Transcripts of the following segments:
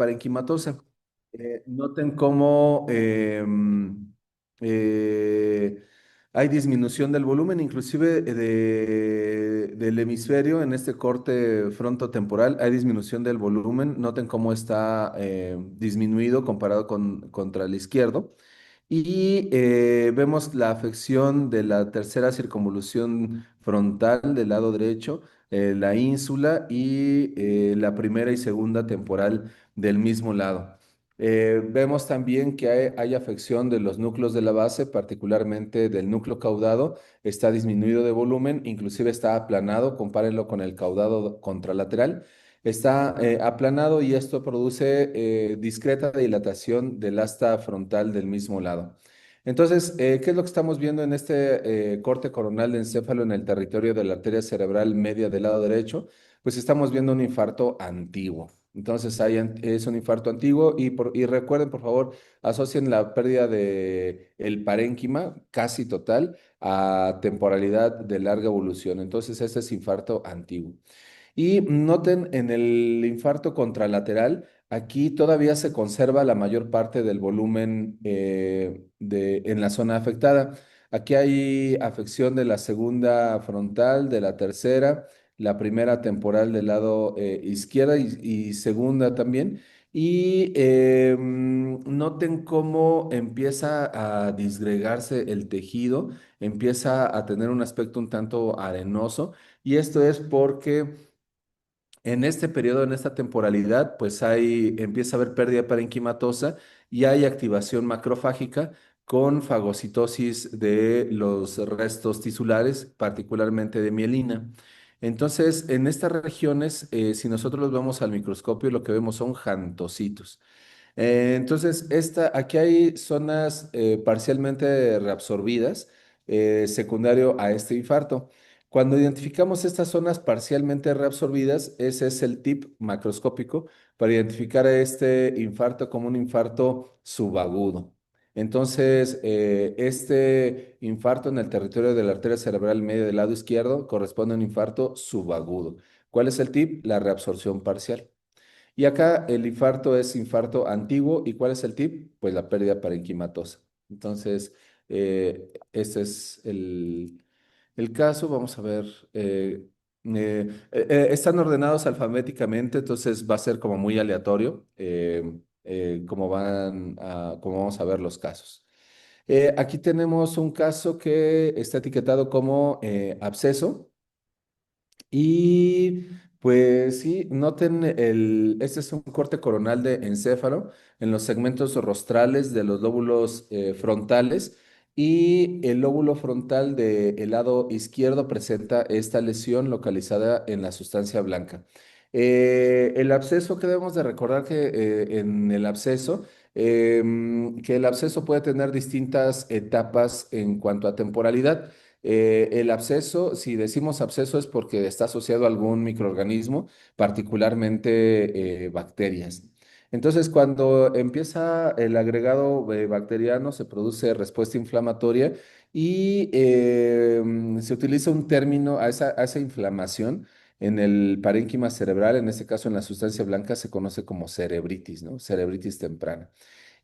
parenquimatosa. Noten cómo eh, hay disminución del volumen, inclusive del hemisferio en este corte frontotemporal, hay disminución del volumen. Noten cómo está disminuido comparado contra el izquierdo. Y vemos la afección de la tercera circunvolución frontal del lado derecho, la ínsula y la primera y segunda temporal del mismo lado. Vemos también que hay afección de los núcleos de la base, particularmente del núcleo caudado, está disminuido de volumen, inclusive está aplanado, compárenlo con el caudado contralateral. Está aplanado y esto produce discreta dilatación del asta frontal del mismo lado. Entonces, ¿qué es lo que estamos viendo en este corte coronal de encéfalo en el territorio de la arteria cerebral media del lado derecho? Pues estamos viendo un infarto antiguo. Entonces, es un infarto antiguo y recuerden, por favor, asocien la pérdida de el parénquima casi total a temporalidad de larga evolución. Entonces, este es infarto antiguo. Y noten en el infarto contralateral, aquí todavía se conserva la mayor parte del volumen en la zona afectada. Aquí hay afección de la segunda frontal, de la tercera, la primera temporal del lado izquierda y segunda también. Y noten cómo empieza a disgregarse el tejido, empieza a tener un aspecto un tanto arenoso. Y esto es porque en este periodo, en esta temporalidad, pues empieza a haber pérdida parenquimatosa y hay activación macrofágica con fagocitosis de los restos tisulares, particularmente de mielina. Entonces, en estas regiones, si nosotros los vemos al microscopio, lo que vemos son jantocitos. Entonces, aquí hay zonas parcialmente reabsorbidas, secundario a este infarto. Cuando identificamos estas zonas parcialmente reabsorbidas, ese es el tip macroscópico para identificar a este infarto como un infarto subagudo. Entonces, este infarto en el territorio de la arteria cerebral media del lado izquierdo corresponde a un infarto subagudo. ¿Cuál es el tip? La reabsorción parcial. Y acá el infarto es infarto antiguo. ¿Y cuál es el tip? Pues la pérdida parenquimatosa. Entonces, este es el caso. Vamos a ver. Están ordenados alfabéticamente, entonces va a ser como muy aleatorio cómo vamos a ver los casos. Aquí tenemos un caso que está etiquetado como absceso. Y pues sí, noten este es un corte coronal de encéfalo en los segmentos rostrales de los lóbulos frontales y el lóbulo frontal del lado izquierdo presenta esta lesión localizada en la sustancia blanca. El absceso, que debemos de recordar que en el absceso, que el absceso puede tener distintas etapas en cuanto a temporalidad. El absceso, si decimos absceso es porque está asociado a algún microorganismo, particularmente bacterias. Entonces, cuando empieza el agregado bacteriano, se produce respuesta inflamatoria y se utiliza un término a esa inflamación en el parénquima cerebral, en este caso en la sustancia blanca, se conoce como cerebritis, ¿no? Cerebritis temprana.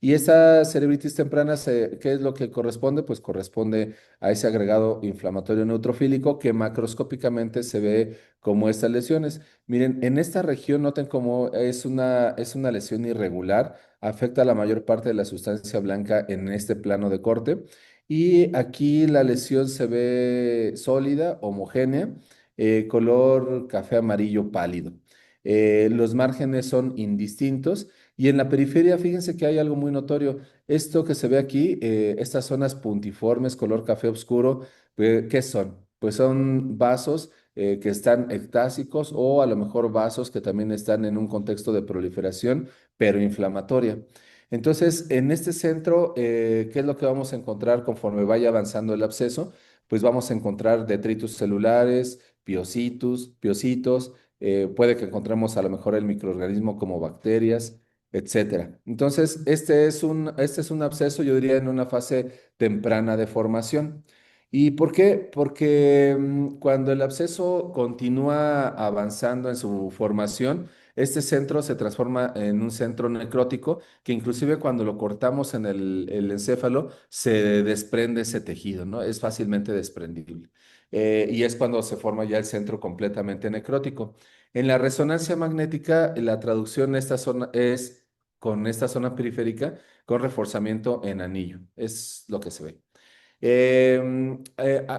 Y esa cerebritis temprana, ¿qué es lo que corresponde? Pues corresponde a ese agregado inflamatorio neutrofílico que macroscópicamente se ve como estas lesiones. Miren, en esta región noten cómo es una lesión irregular, afecta a la mayor parte de la sustancia blanca en este plano de corte. Y aquí la lesión se ve sólida, homogénea, color café amarillo pálido. Los márgenes son indistintos. Y en la periferia, fíjense que hay algo muy notorio. Esto que se ve aquí, estas zonas puntiformes, color café oscuro, ¿qué son? Pues son vasos que están ectásicos o a lo mejor vasos que también están en un contexto de proliferación, pero inflamatoria. Entonces, en este centro, ¿qué es lo que vamos a encontrar conforme vaya avanzando el absceso? Pues vamos a encontrar detritus celulares, piocitos, puede que encontremos a lo mejor el microorganismo como bacterias, etcétera. Entonces, este es un absceso, yo diría, en una fase temprana de formación. ¿Y por qué? Porque cuando el absceso continúa avanzando en su formación, Este centro se transforma en un centro necrótico que inclusive cuando lo cortamos en el encéfalo se desprende ese tejido, ¿no? Es fácilmente desprendible. Y es cuando se forma ya el centro completamente necrótico. En la resonancia magnética, la traducción de esta zona es con esta zona periférica con reforzamiento en anillo. Es lo que se ve.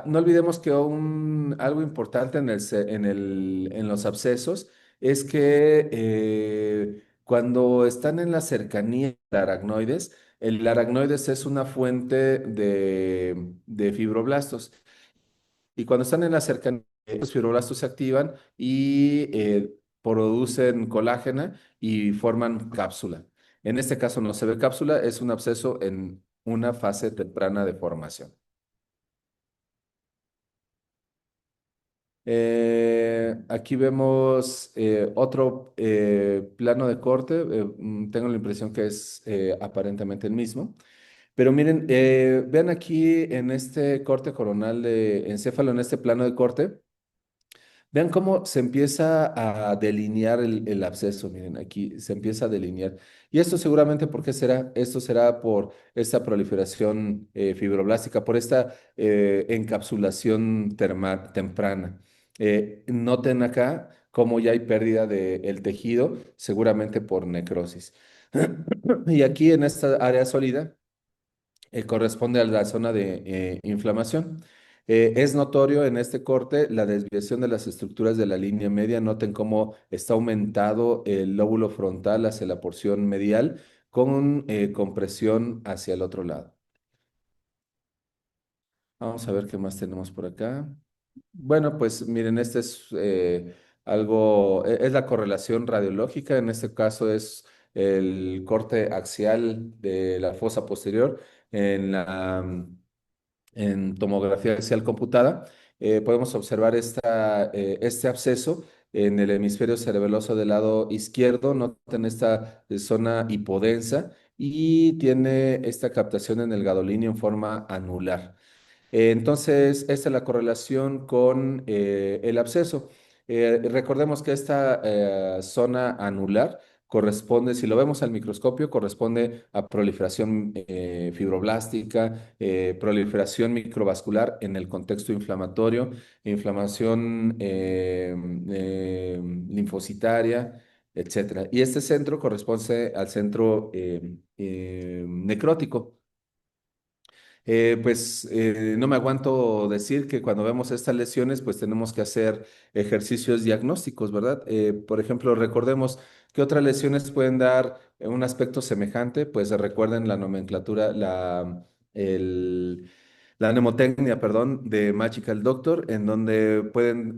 No olvidemos que algo importante en los abscesos es que cuando están en la cercanía de aracnoides, el aracnoides es una fuente de fibroblastos. Y cuando están en la cercanía, los fibroblastos se activan y producen colágena y forman cápsula. En este caso no se ve cápsula, es un absceso en una fase temprana de formación. Aquí vemos otro plano de corte. Tengo la impresión que es aparentemente el mismo. Pero miren, vean aquí en este corte coronal de encéfalo, en este plano de corte. Vean cómo se empieza a delinear el absceso, miren, aquí se empieza a delinear. Y esto seguramente, ¿por qué será? Esto será por esta proliferación fibroblástica, por esta encapsulación temprana. Noten acá cómo ya hay pérdida del tejido, seguramente por necrosis. Y aquí en esta área sólida corresponde a la zona de inflamación. Es notorio en este corte la desviación de las estructuras de la línea media. Noten cómo está aumentado el lóbulo frontal hacia la porción medial con compresión hacia el otro lado. Vamos a ver qué más tenemos por acá. Bueno, pues miren, este es es la correlación radiológica. En este caso es el corte axial de la fosa posterior en en tomografía axial computada. Podemos observar este absceso en el hemisferio cerebeloso del lado izquierdo. Noten esta zona hipodensa y tiene esta captación en el gadolíneo en forma anular. Entonces, esta es la correlación con el absceso. Recordemos que esta zona anular corresponde, si lo vemos al microscopio, corresponde a proliferación fibroblástica, proliferación microvascular en el contexto inflamatorio, inflamación linfocitaria, etcétera. Y este centro corresponde al centro necrótico. No me aguanto decir que cuando vemos estas lesiones, pues tenemos que hacer ejercicios diagnósticos, ¿verdad? Por ejemplo, recordemos que otras lesiones pueden dar un aspecto semejante, pues recuerden la nomenclatura, el- la mnemotecnia, perdón, de Magical Doctor, en donde pueden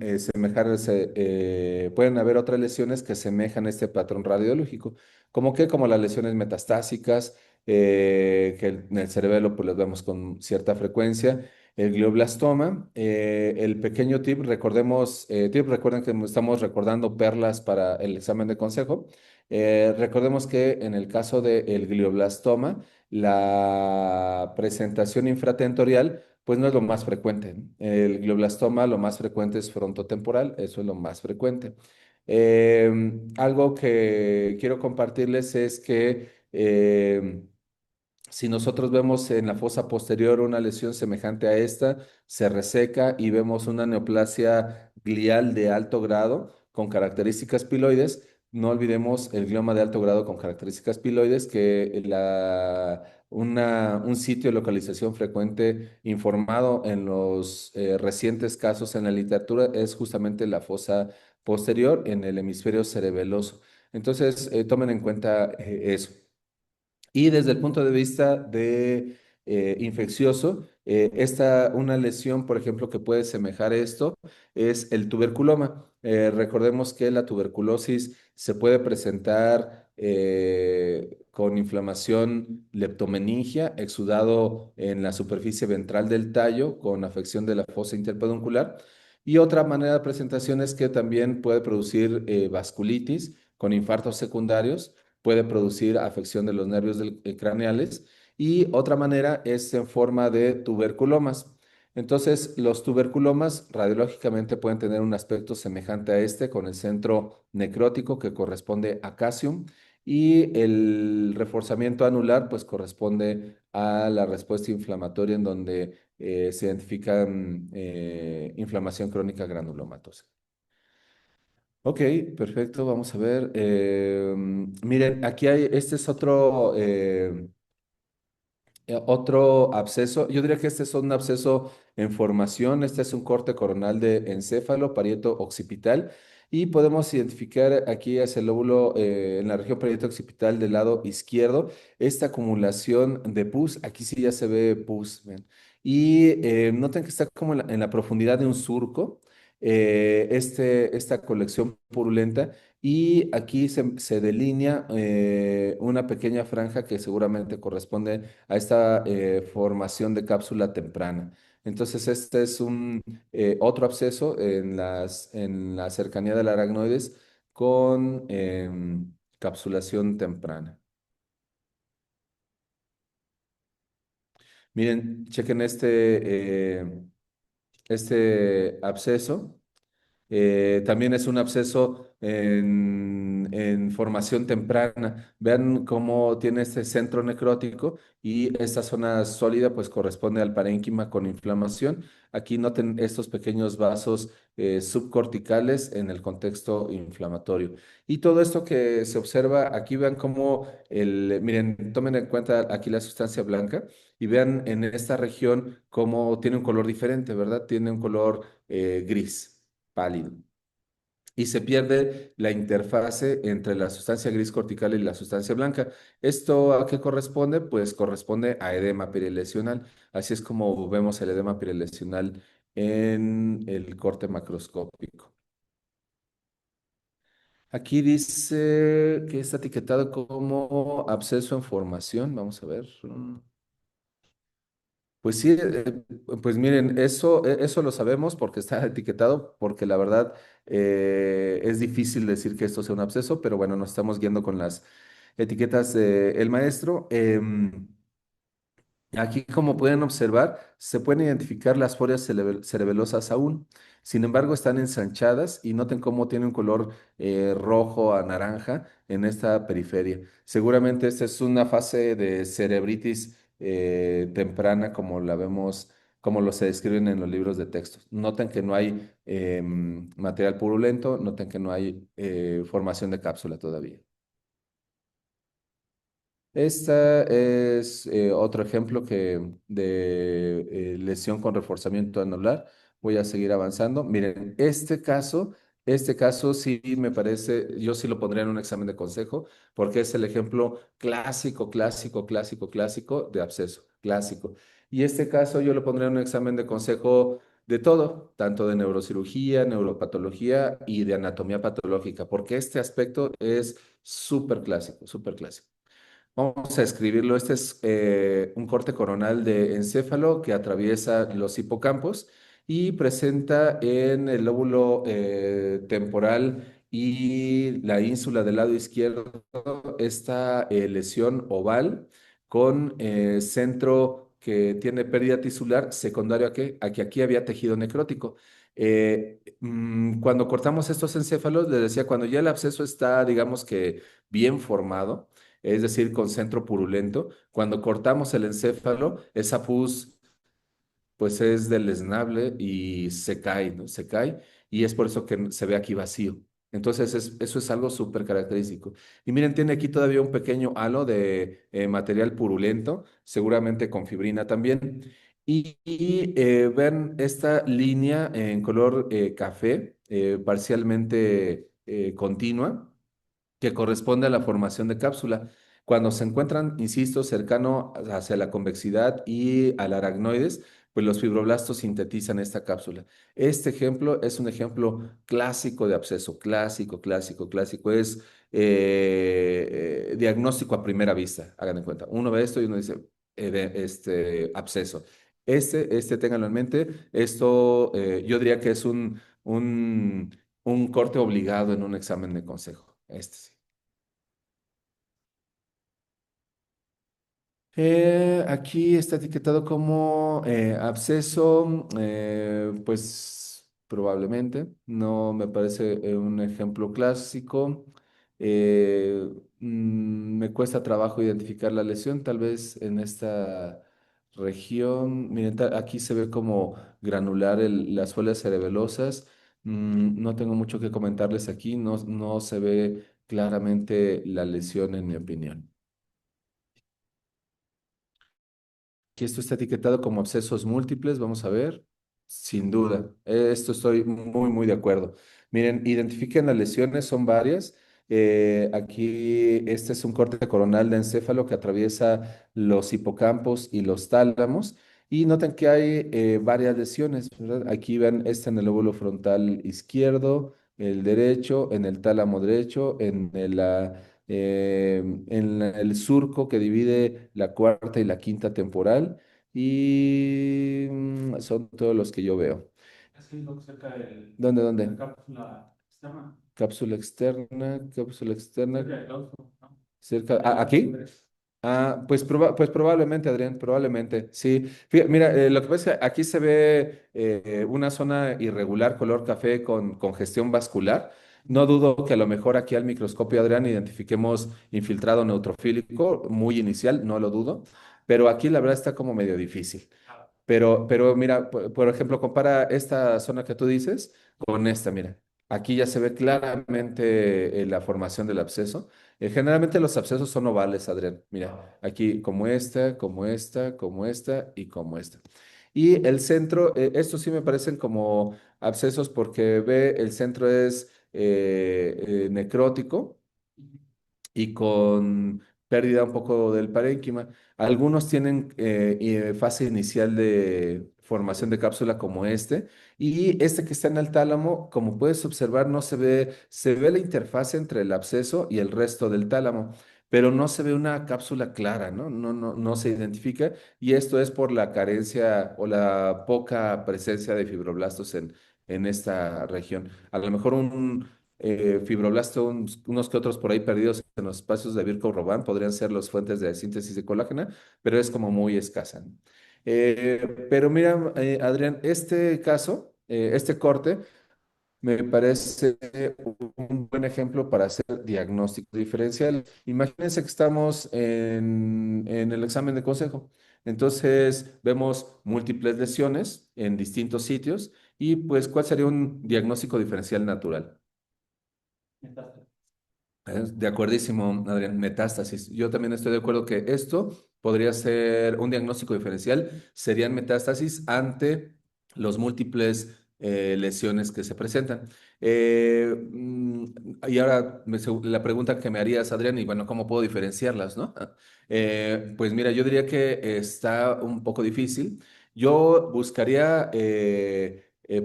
pueden haber otras lesiones que semejan este patrón radiológico, como que como las lesiones metastásicas que en el cerebelo pues los vemos con cierta frecuencia. El glioblastoma, el pequeño recuerden que estamos recordando perlas para el examen de consejo. Recordemos que en el caso del glioblastoma, la presentación infratentorial pues no es lo más frecuente, ¿no? El glioblastoma lo más frecuente es frontotemporal, eso es lo más frecuente. Algo que quiero compartirles es que si nosotros vemos en la fosa posterior una lesión semejante a esta, se reseca y vemos una neoplasia glial de alto grado con características piloides. No olvidemos el glioma de alto grado con características piloides, que un sitio de localización frecuente informado en los recientes casos en la literatura es justamente la fosa posterior en el hemisferio cerebeloso. Entonces, tomen en cuenta eso. Y desde el punto de vista de infeccioso, una lesión, por ejemplo, que puede semejar esto es el tuberculoma. Recordemos que la tuberculosis se puede presentar con inflamación leptomeningia, exudado en la superficie ventral del tallo, con afección de la fosa interpeduncular. Y otra manera de presentación es que también puede producir vasculitis con infartos secundarios, puede producir afección de los nervios craneales y otra manera es en forma de tuberculomas. Entonces, los tuberculomas radiológicamente pueden tener un aspecto semejante a este, con el centro necrótico que corresponde a calcium y el reforzamiento anular pues corresponde a la respuesta inflamatoria en donde se identifica inflamación crónica granulomatosa. Ok, perfecto, vamos a ver. Miren, aquí hay, este es otro absceso. Yo diría que este es un absceso en formación. Este es un corte coronal de encéfalo, parieto occipital. Y podemos identificar aquí hacia el lóbulo, en la región parieto occipital del lado izquierdo, esta acumulación de pus. Aquí sí ya se ve pus, ven. Y noten que está como en la profundidad de un surco, esta colección purulenta. Y aquí se delinea una pequeña franja que seguramente corresponde a esta formación de cápsula temprana. Entonces, este es un otro absceso en la cercanía del aracnoides con capsulación temprana. Miren, chequen este absceso. También es un absceso en formación temprana. Vean cómo tiene este centro necrótico y esta zona sólida pues corresponde al parénquima con inflamación. Aquí noten estos pequeños vasos subcorticales en el contexto inflamatorio. Y todo esto que se observa aquí, vean cómo miren, tomen en cuenta aquí la sustancia blanca y vean en esta región cómo tiene un color diferente, ¿verdad? Tiene un color gris pálido. Y se pierde la interfase entre la sustancia gris cortical y la sustancia blanca. ¿Esto a qué corresponde? Pues corresponde a edema perilesional. Así es como vemos el edema perilesional en el corte macroscópico. Aquí dice que está etiquetado como absceso en formación. Vamos a ver. Pues sí, pues miren, eso lo sabemos porque está etiquetado, porque la verdad es difícil decir que esto sea un absceso, pero bueno, nos estamos guiando con las etiquetas del maestro. Aquí, como pueden observar, se pueden identificar las forias cerebelosas aún. Sin embargo, están ensanchadas y noten cómo tiene un color rojo a naranja en esta periferia. Seguramente esta es una fase de cerebritis temprana, como la vemos, como lo se describen en los libros de textos. Noten que no hay material purulento, noten que no hay formación de cápsula todavía. Esta es otro ejemplo de lesión con reforzamiento anular. Voy a seguir avanzando. Miren, este caso sí me parece, yo sí lo pondría en un examen de consejo, porque es el ejemplo clásico de absceso, clásico. Y este caso yo lo pondría en un examen de consejo de todo, tanto de neurocirugía, neuropatología y de anatomía patológica, porque este aspecto es súper clásico, súper clásico. Vamos a escribirlo. Este es un corte coronal de encéfalo que atraviesa los hipocampos y presenta en el lóbulo temporal y la ínsula del lado izquierdo esta lesión oval con centro que tiene pérdida tisular secundario a a que aquí había tejido necrótico. Cuando cortamos estos encéfalos, les decía, cuando ya el absceso está, digamos que bien formado, es decir, con centro purulento. Cuando cortamos el encéfalo, esa pus pues es deleznable y se cae, ¿no? Se cae y es por eso que se ve aquí vacío. Entonces, eso es algo súper característico. Y miren, tiene aquí todavía un pequeño halo de material purulento, seguramente con fibrina también. Ven esta línea en color café, parcialmente continua que corresponde a la formación de cápsula. Cuando se encuentran, insisto, cercano hacia la convexidad y al aracnoides, pues los fibroblastos sintetizan esta cápsula. Este ejemplo es un ejemplo clásico de absceso, clásico. Es diagnóstico a primera vista, hagan de cuenta. Uno ve esto y uno dice, absceso. Ténganlo en mente. Esto yo diría que es un corte obligado en un examen de consejo. Este sí. Aquí está etiquetado como absceso, pues probablemente, no me parece un ejemplo clásico. Eh, Me cuesta trabajo identificar la lesión, tal vez en esta región. Miren, aquí se ve como granular las folias cerebelosas. No tengo mucho que comentarles aquí, no se ve claramente la lesión en mi opinión. Aquí esto está etiquetado como abscesos múltiples, vamos a ver. Sin duda, esto estoy muy de acuerdo. Miren, identifiquen las lesiones, son varias. Aquí este es un corte coronal de encéfalo que atraviesa los hipocampos y los tálamos. Y noten que hay varias lesiones, ¿verdad? Aquí ven esta en el lóbulo frontal izquierdo, el derecho, en el tálamo derecho, en el surco que divide la cuarta y la quinta temporal, y son todos los que yo veo. Es que lo cerca ¿Dónde? La cápsula externa. Cápsula externa, cápsula externa. Cerca del claustro, ¿no? Cerca, ¿aquí? Pues, pues probablemente, Adrián, probablemente, sí. Mira, lo que pasa es que aquí se ve una zona irregular, color café con congestión vascular. No dudo que a lo mejor aquí al microscopio, Adrián, identifiquemos infiltrado neutrofílico, muy inicial, no lo dudo, pero aquí la verdad está como medio difícil. Pero mira, por ejemplo, compara esta zona que tú dices con esta, mira. Aquí ya se ve claramente la formación del absceso. Generalmente los abscesos son ovales, Adrián. Mira, aquí como esta, como esta, como esta y como esta. Y el centro, estos sí me parecen como abscesos porque ve, el centro es necrótico y con pérdida un poco del parénquima. Algunos tienen fase inicial de formación de cápsula como este, y este que está en el tálamo, como puedes observar, no se ve, se ve la interfaz entre el absceso y el resto del tálamo, pero no se ve una cápsula clara, ¿no? No se identifica, y esto es por la carencia o la poca presencia de fibroblastos en esta región. A lo mejor un fibroblastos, unos que otros por ahí perdidos en los espacios de Virchow-Robin podrían ser las fuentes de síntesis de colágeno, pero es como muy escasa, ¿no? Pero mira, Adrián, este caso, este corte, me parece un buen ejemplo para hacer diagnóstico diferencial. Imagínense que estamos en el examen de consejo. Entonces, vemos múltiples lesiones en distintos sitios y pues, ¿cuál sería un diagnóstico diferencial natural? De acuerdísimo, Adrián, metástasis. Yo también estoy de acuerdo que esto podría ser un diagnóstico diferencial, serían metástasis ante los múltiples lesiones que se presentan. Y ahora la pregunta que me harías, Adrián, y bueno, ¿cómo puedo diferenciarlas, no? Pues mira, yo diría que está un poco difícil. Yo buscaría,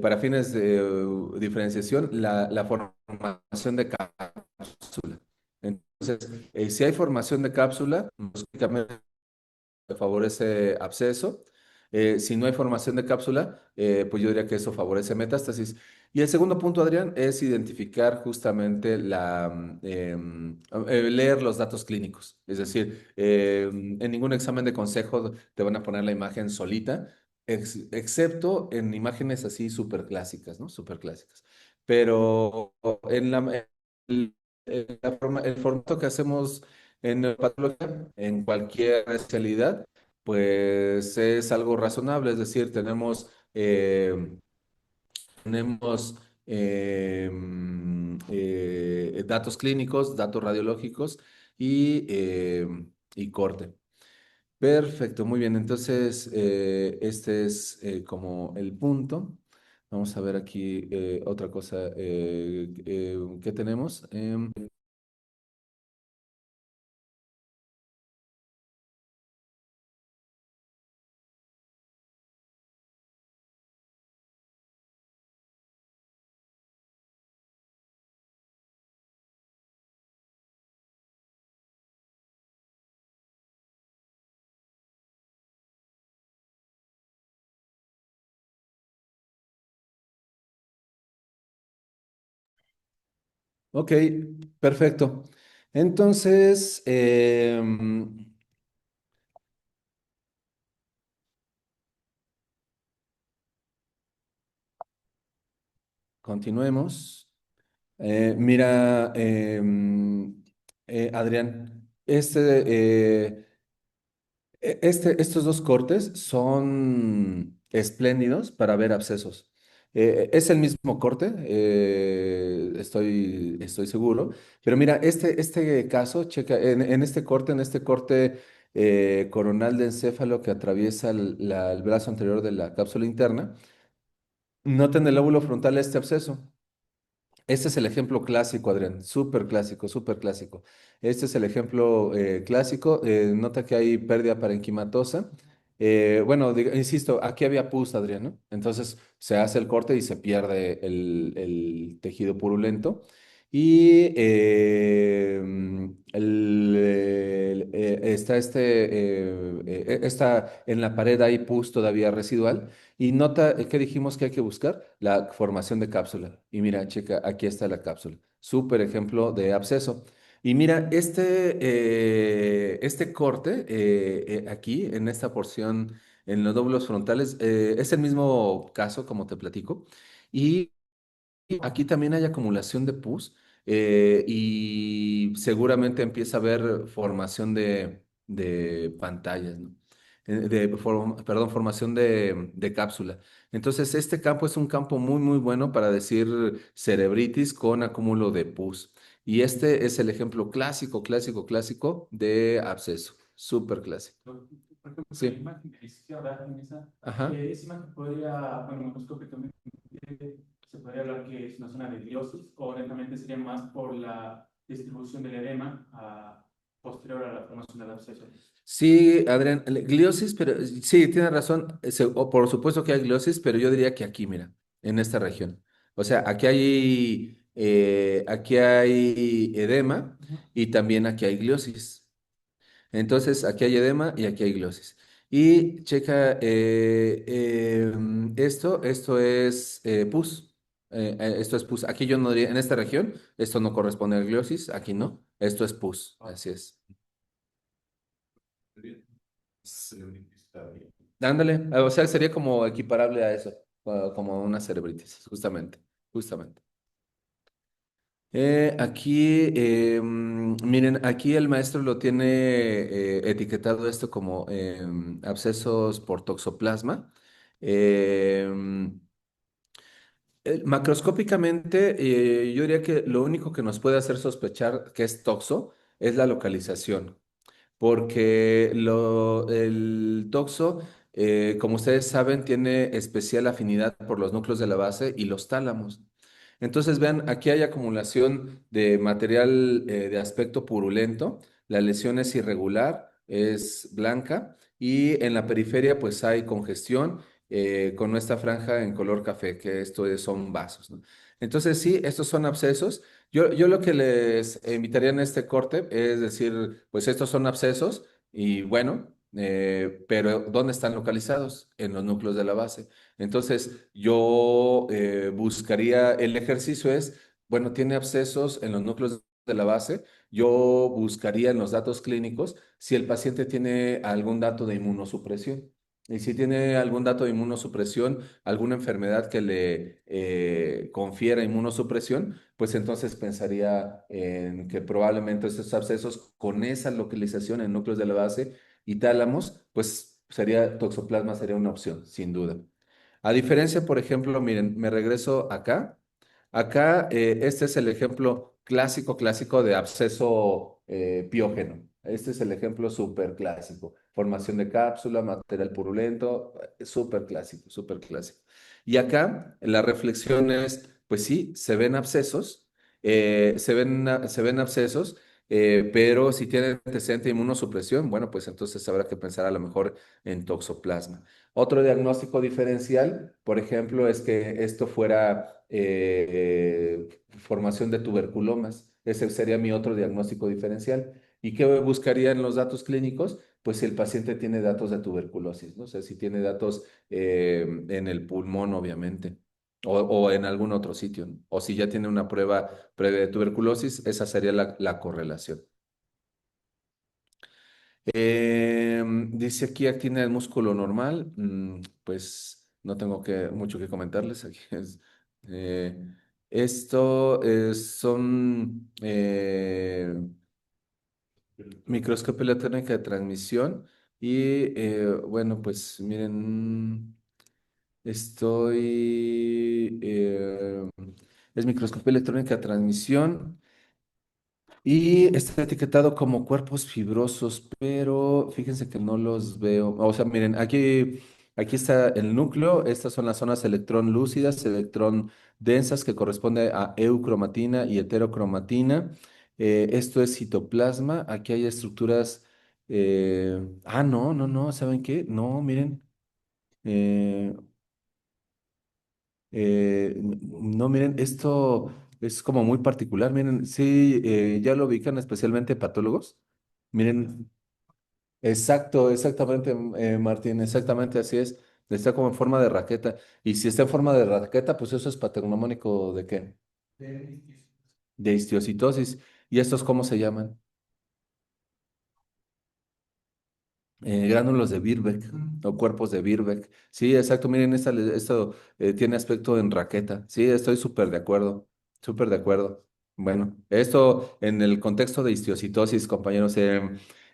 para fines de diferenciación, la formación de cápsula. Entonces, si hay formación de cápsula, pues, únicamente favorece absceso. Si no hay formación de cápsula, pues yo diría que eso favorece metástasis. Y el segundo punto, Adrián, es identificar justamente leer los datos clínicos. Es decir, en ningún examen de consejo te van a poner la imagen solita, excepto en imágenes así súper clásicas, ¿no? Súper clásicas. Pero en el formato que hacemos en patología, en cualquier especialidad, pues es algo razonable, es decir, tenemos datos clínicos, datos radiológicos y corte. Perfecto, muy bien. Entonces, este es como el punto. Vamos a ver aquí otra cosa que tenemos. Ok, perfecto. Entonces, continuemos. Mira, Adrián, estos dos cortes son espléndidos para ver abscesos. Es el mismo corte, estoy seguro, pero mira, este caso, checa, en este corte coronal de encéfalo que atraviesa el brazo anterior de la cápsula interna, nota en el lóbulo frontal este absceso. Este es el ejemplo clásico, Adrián, súper clásico, súper clásico. Este es el ejemplo clásico. Nota que hay pérdida parenquimatosa. Bueno, insisto, aquí había pus, Adrián, ¿no? Entonces se hace el corte y se pierde el tejido purulento. Y está está en la pared hay pus todavía residual. Y nota que dijimos que hay que buscar la formación de cápsula. Y mira, checa, aquí está la cápsula. Súper ejemplo de absceso. Y mira, este corte aquí, en esta porción, en los lóbulos frontales, es el mismo caso, como te platico. Y aquí también hay acumulación de pus y seguramente empieza a haber formación de pantallas, ¿no? Perdón, formación de cápsula. Entonces, este campo es un campo muy, muy bueno para decir cerebritis con acúmulo de pus. Y este es el ejemplo clásico, clásico, clásico de absceso. Súper clásico. Por ejemplo, la Sí. imagen que hiciste ahora en Ajá. esa imagen podría, bueno, macroscópicamente se podría hablar que es una zona de gliosis o netamente sería más por la distribución del edema posterior a la formación del absceso. Sí, Adrián, gliosis, pero sí, tiene razón. Por supuesto que hay gliosis, pero yo diría que aquí, mira, en esta región. O sea, aquí hay edema Ujú. y también aquí hay gliosis. Entonces, aquí hay edema y aquí hay gliosis. Y checa, esto es pus. Esto es pus. Aquí yo no diría, en esta región, esto no corresponde a gliosis, aquí no. Esto es pus, Ah, así es. Ándale, o sea, sería como equiparable a eso, como una cerebritis, justamente, justamente. Aquí, miren, aquí el maestro lo tiene etiquetado esto como abscesos por toxoplasma. Em, Macroscópicamente, yo diría que lo único que nos puede hacer sospechar que es toxo es la localización porque el toxo, como ustedes saben, tiene especial afinidad por los núcleos de la base y los tálamos. Entonces, vean, aquí hay acumulación de material de aspecto purulento, la lesión es irregular, es blanca y en la periferia pues hay congestión con esta franja en color café, que son vasos, ¿no? Entonces, sí, estos son abscesos. Yo lo que les invitaría en este corte es decir, pues estos son abscesos y bueno, pero ¿dónde están localizados? En los núcleos de la base. Entonces, yo buscaría, el ejercicio es, bueno, tiene abscesos en los núcleos de la base. Yo buscaría en los datos clínicos si el paciente tiene algún dato de inmunosupresión. Y si tiene algún dato de inmunosupresión, alguna enfermedad que le confiera inmunosupresión, pues entonces pensaría en que probablemente estos abscesos con esa localización en núcleos de la base y tálamos, pues toxoplasma sería una opción, sin duda. A diferencia, por ejemplo, miren, me regreso acá. Acá, este es el ejemplo clásico, clásico de absceso piógeno. Este es el ejemplo súper clásico. Formación de cápsula, material purulento, súper clásico, súper clásico. Y acá la reflexión es, pues sí, se ven abscesos, se ven abscesos, pero si tiene antecedente de inmunosupresión, bueno, pues entonces habrá que pensar a lo mejor en toxoplasma. Otro diagnóstico diferencial, por ejemplo, es que esto fuera formación de tuberculomas. Ese sería mi otro diagnóstico diferencial. ¿Y qué buscaría en los datos clínicos? Pues si el paciente tiene datos de tuberculosis, ¿no? O sea, si tiene datos en el pulmón, obviamente, o en algún otro sitio, ¿no? O si ya tiene una prueba previa de tuberculosis, esa sería la correlación. Dice aquí actina del músculo normal. Pues no tengo mucho que comentarles. Aquí es Eh, esto son microscopio electrónica de transmisión y bueno, pues miren, es microscopio electrónica de transmisión. Y está etiquetado como cuerpos fibrosos, pero fíjense que no los veo. O sea, miren, aquí está el núcleo, estas son las zonas electrón lúcidas, electrón densas, que corresponde a eucromatina y heterocromatina. Esto es citoplasma, aquí hay estructuras... no, no, no, ¿saben qué? No, miren. eh, no, miren, esto es como muy particular. Miren, sí, ya lo ubican especialmente patólogos. Miren, exacto, exactamente, Martín, exactamente así es. Está como en forma de raqueta. Y si está en forma de raqueta, pues eso es patognomónico ¿de qué? De histiocitosis. ¿Y estos cómo se llaman? Gránulos de Birbeck o cuerpos de Birbeck. Sí, exacto. Miren, esto tiene aspecto en raqueta. Sí, estoy súper de acuerdo. Súper de acuerdo. Bueno, esto en el contexto de histiocitosis, compañeros.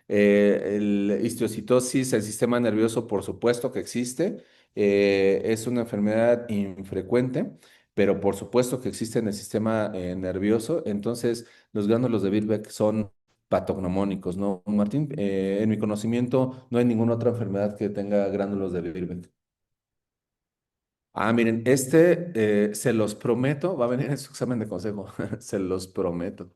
El histiocitosis, el sistema nervioso, por supuesto que existe. Es una enfermedad infrecuente, pero por supuesto que existe en el sistema nervioso. Entonces, los gránulos de Birbeck son patognomónicos, ¿no, Martín? En mi conocimiento no hay ninguna otra enfermedad que tenga gránulos de Birbeck. Miren, se los prometo, va a venir en su examen de consejo, se los prometo,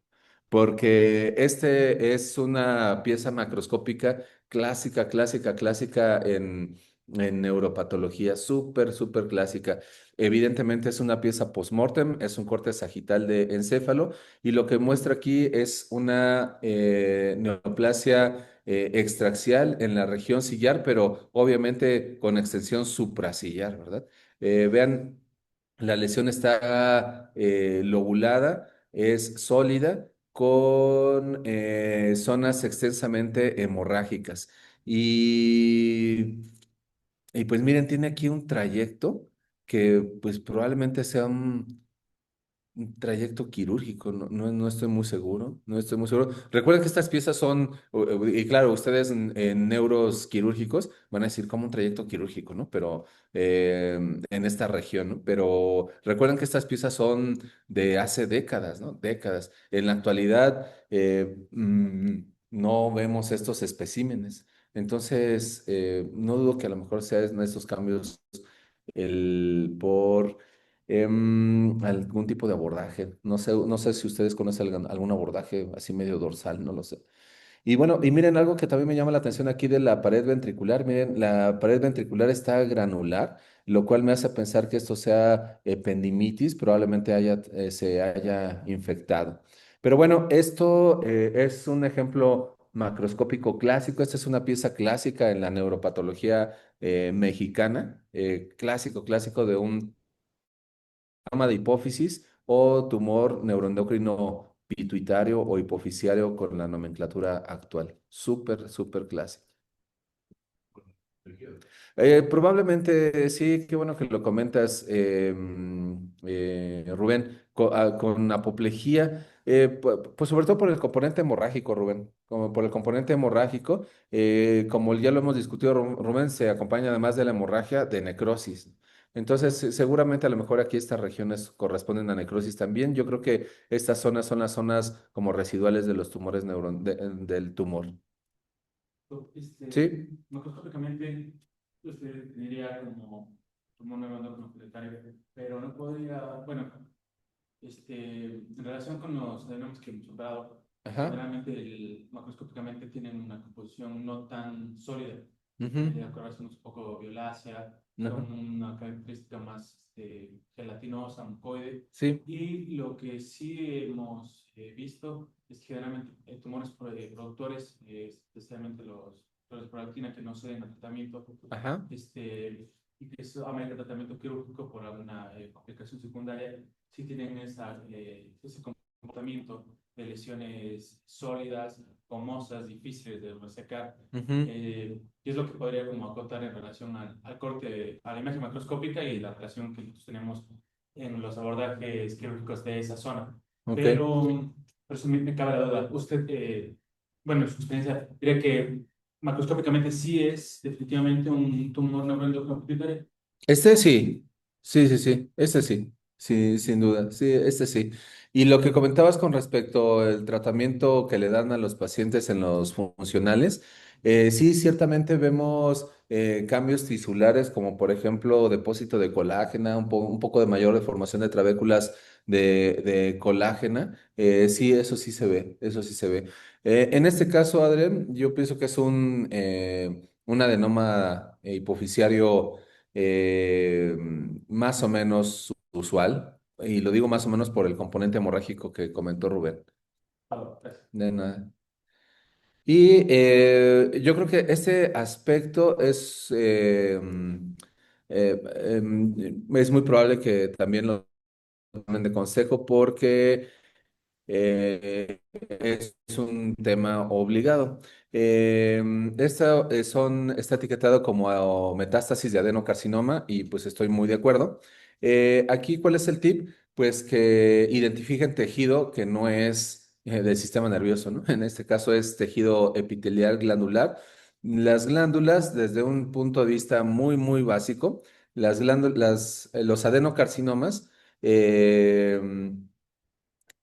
porque este es una pieza macroscópica clásica, clásica, clásica en neuropatología, súper, súper clásica. Evidentemente es una pieza postmortem, es un corte sagital de encéfalo y lo que muestra aquí es una neoplasia extraxial en la región sillar, pero obviamente con extensión suprasillar, ¿verdad? Vean, la lesión está lobulada, es sólida, con zonas extensamente hemorrágicas. Y, y pues miren, tiene aquí un trayecto que pues probablemente sea un trayecto quirúrgico, no estoy muy seguro, no estoy muy seguro. Recuerden que estas piezas son, y claro, ustedes en neuros quirúrgicos van a decir como un trayecto quirúrgico, ¿no? Pero en esta región, ¿no? Pero recuerden que estas piezas son de hace décadas, ¿no? Décadas. En la actualidad no vemos estos especímenes. Entonces, no dudo que a lo mejor sean estos cambios por algún tipo de abordaje. No sé si ustedes conocen algún abordaje así medio dorsal, no lo sé. Y bueno, y miren algo que también me llama la atención aquí de la pared ventricular. Miren, la pared ventricular está granular, lo cual me hace pensar que esto sea ependimitis, probablemente se haya infectado. Pero bueno, esto es un ejemplo macroscópico clásico. Esta es una pieza clásica en la neuropatología mexicana, clásico, clásico de un de hipófisis o tumor neuroendocrino pituitario o hipofisiario con la nomenclatura actual. Súper, súper clásico. Probablemente sí, qué bueno que lo comentas, Rubén, con apoplejía, pues sobre todo por el componente hemorrágico, Rubén, como por el componente hemorrágico, como ya lo hemos discutido, Rubén, se acompaña además de la hemorragia de necrosis. Entonces, seguramente a lo mejor aquí estas regiones corresponden a necrosis también. Yo creo que estas zonas son las zonas como residuales de los tumores del tumor. Sí. Macroscópicamente, usted tendría como un neuroendocrino planetario, pero no podría, bueno, en relación con los adenomas que hemos hablado, Ajá. generalmente macroscópicamente tienen una composición no tan sólida. Ujú. La coloración es un poco violácea, Ajá. son una característica más gelatinosa, mucoide. Sí. Y lo que sí hemos visto es que generalmente tumores productores, especialmente los prolactina que no ceden al tratamiento, Ajá. y que eso a medio tratamiento quirúrgico por alguna complicación secundaria, sí tienen ese comportamiento de lesiones sólidas, gomosas, difíciles de resecar. Ujú. Y es lo que podría como acotar en relación al corte, a la imagen macroscópica y la relación que nosotros tenemos en los abordajes quirúrgicos de esa zona. Ok. Pero, pero sí me cabe la duda. Usted, bueno, en su experiencia, diría que macroscópicamente sí es definitivamente un tumor neuroendocrino pituitario. Este sí, sí, sí, sí, este sí, sí, sin duda, sí, este sí. Y lo que comentabas con respecto al tratamiento que le dan a los pacientes en los funcionales, sí, ciertamente vemos cambios tisulares, como por ejemplo depósito de colágena, un poco de mayor deformación de trabéculas de colágena. Sí, eso sí se ve, eso sí se ve. En este caso, Adrián, yo pienso que es un adenoma hipofisiario más o menos usual, y lo digo más o menos por el componente hemorrágico que comentó Rubén. Ah, gracias. De nada. Y yo creo que este aspecto es muy probable que también lo tomen de consejo porque es un tema obligado. Está etiquetado como metástasis de adenocarcinoma y pues estoy muy de acuerdo. Aquí, ¿cuál es el tip? Pues que identifiquen tejido que no es del sistema nervioso, ¿no? En este caso es tejido epitelial glandular. Las glándulas, desde un punto de vista muy, muy básico, los adenocarcinomas, eh,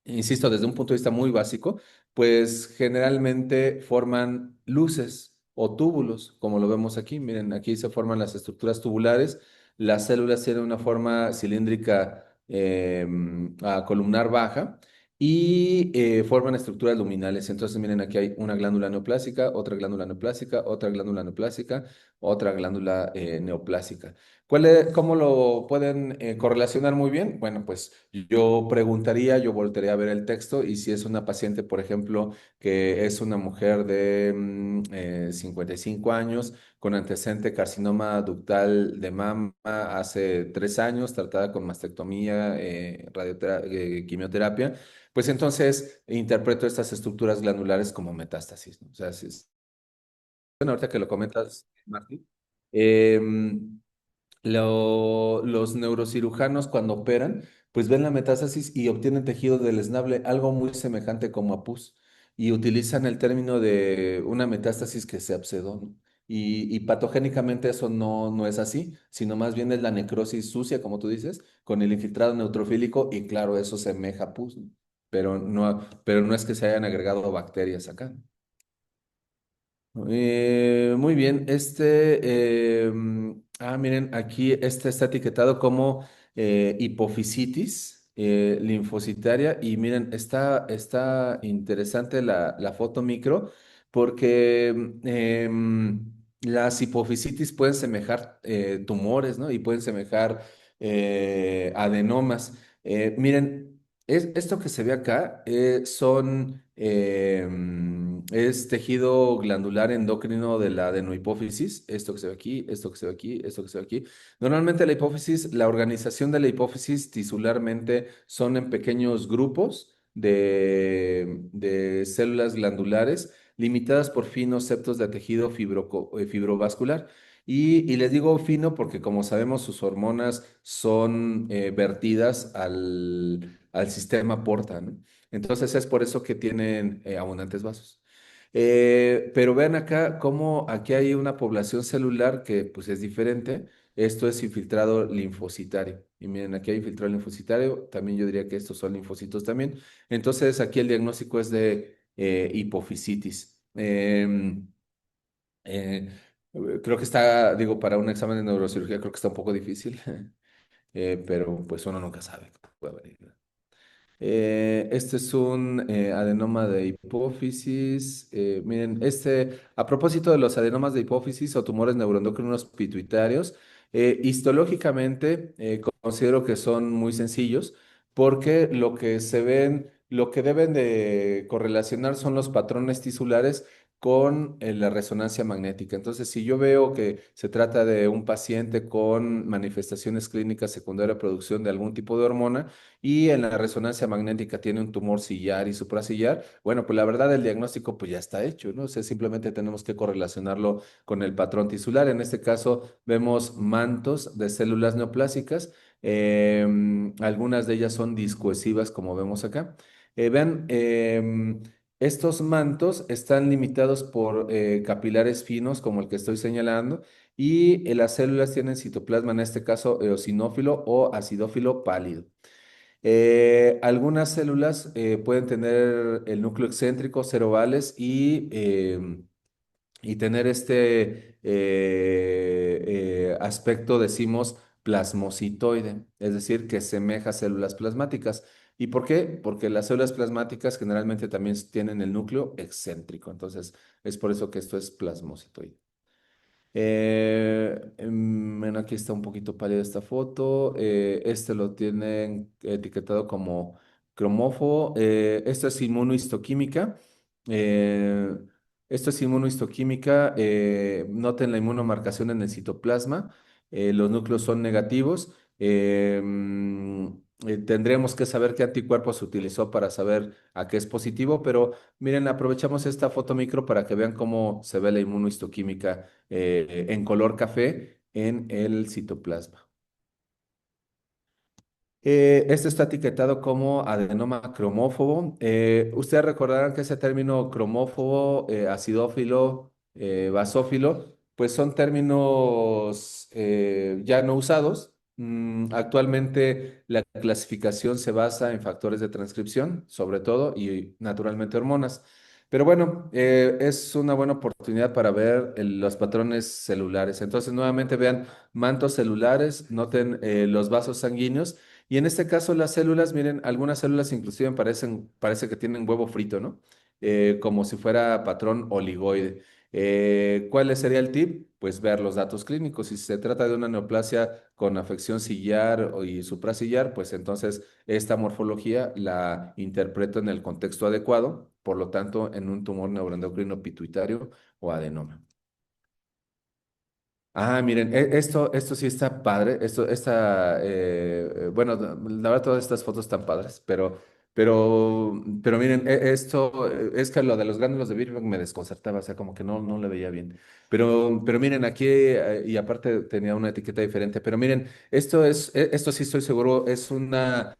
insisto, desde un punto de vista muy básico, pues generalmente forman luces o túbulos, como lo vemos aquí. Miren, aquí se forman las estructuras tubulares. Las células tienen una forma cilíndrica a columnar baja y forman estructuras luminales. Entonces, miren, aquí hay una glándula neoplásica, otra glándula neoplásica, otra glándula neoplásica, otra glándula neoplásica. ¿Cómo lo pueden correlacionar muy bien? Bueno, pues yo preguntaría, yo voltearía a ver el texto y si es una paciente, por ejemplo, que es una mujer de 55 años con antecedente carcinoma ductal de mama hace 3 años, tratada con mastectomía, quimioterapia, pues entonces interpreto estas estructuras glandulares como metástasis, ¿no? O sea, bueno, ahorita que lo comentas, Martín. em, los neurocirujanos cuando operan, pues ven la metástasis y obtienen tejido deleznable, algo muy semejante como a pus, y utilizan el término de una metástasis que se abscedó, ¿no? Y patogénicamente eso no es así, sino más bien es la necrosis sucia, como tú dices, con el infiltrado neutrofílico, y claro, eso semeja a pus, ¿no? Pero no es que se hayan agregado bacterias acá. Muy bien, miren, aquí este está etiquetado como hipofisitis linfocitaria y miren, está interesante la foto micro porque las hipofisitis pueden semejar tumores, ¿no? Y pueden semejar adenomas. Miren, esto que se ve acá es tejido glandular endocrino de la adenohipófisis, esto que se ve aquí, esto que se ve aquí, esto que se ve aquí. Normalmente la organización de la hipófisis tisularmente son en pequeños grupos de células glandulares limitadas por finos septos de tejido fibrovascular. Y les digo fino porque como sabemos sus hormonas son vertidas al sistema porta, ¿no? Entonces es por eso que tienen abundantes vasos. Pero vean acá cómo aquí hay una población celular que pues es diferente. Esto es infiltrado linfocitario. Y miren, aquí hay infiltrado linfocitario. También yo diría que estos son linfocitos también. Entonces aquí el diagnóstico es de hipofisitis. Eh, Creo que está, digo, para un examen de neurocirugía creo que está un poco difícil, pero pues uno nunca sabe. Puede venir, ¿no? Este es un adenoma de hipófisis. Miren, a propósito de los adenomas de hipófisis o tumores neuroendocrinos pituitarios, histológicamente considero que son muy sencillos porque lo que deben de correlacionar son los patrones tisulares con la resonancia magnética. Entonces, si yo veo que se trata de un paciente con manifestaciones clínicas secundarias a producción de algún tipo de hormona, y en la resonancia magnética tiene un tumor sillar y suprasillar, bueno, pues la verdad el diagnóstico pues ya está hecho, ¿no? O sea, simplemente tenemos que correlacionarlo con el patrón tisular. En este caso vemos mantos de células neoplásicas Algunas de ellas son discoesivas, como vemos acá. Vean, estos mantos están limitados por capilares finos, como el que estoy señalando, y las células tienen citoplasma, en este caso eosinófilo o acidófilo pálido. Algunas células pueden tener el núcleo excéntrico, cero ovales y tener este aspecto, decimos, plasmocitoide, es decir, que semeja a células plasmáticas. ¿Y por qué? Porque las células plasmáticas generalmente también tienen el núcleo excéntrico, entonces es por eso que esto es plasmocitoide. Bueno, aquí está un poquito pálida esta foto. Este lo tienen etiquetado como cromófobo. Esto es inmunohistoquímica. Eh, Esto es inmunohistoquímica. Noten la inmunomarcación en el citoplasma. Los núcleos son negativos. Tendremos que saber qué anticuerpo se utilizó para saber a qué es positivo, pero miren, aprovechamos esta foto micro para que vean cómo se ve la inmunohistoquímica en color café en el citoplasma. Este está etiquetado como adenoma cromófobo. Ustedes recordarán que ese término cromófobo, acidófilo, basófilo, pues son términos ya no usados. Actualmente la clasificación se basa en factores de transcripción, sobre todo, y naturalmente hormonas. Pero bueno, es una buena oportunidad para ver los patrones celulares. Entonces, nuevamente vean mantos celulares, noten los vasos sanguíneos. Y en este caso las células, miren, algunas células inclusive parece que tienen huevo frito, ¿no? Como si fuera patrón oligoide. ¿Cuál sería el tip? Pues ver los datos clínicos. Si se trata de una neoplasia con afección ciliar y supraciliar, pues entonces esta morfología la interpreto en el contexto adecuado, por lo tanto, en un tumor neuroendocrino pituitario o adenoma. Ah, miren, esto sí está padre. Bueno, la verdad todas estas fotos están padres, pero miren, esto es que lo de los gránulos de Birnbaum me desconcertaba, o sea, como que no le veía bien. Pero miren, aquí, y aparte tenía una etiqueta diferente, pero miren, esto sí estoy seguro, es una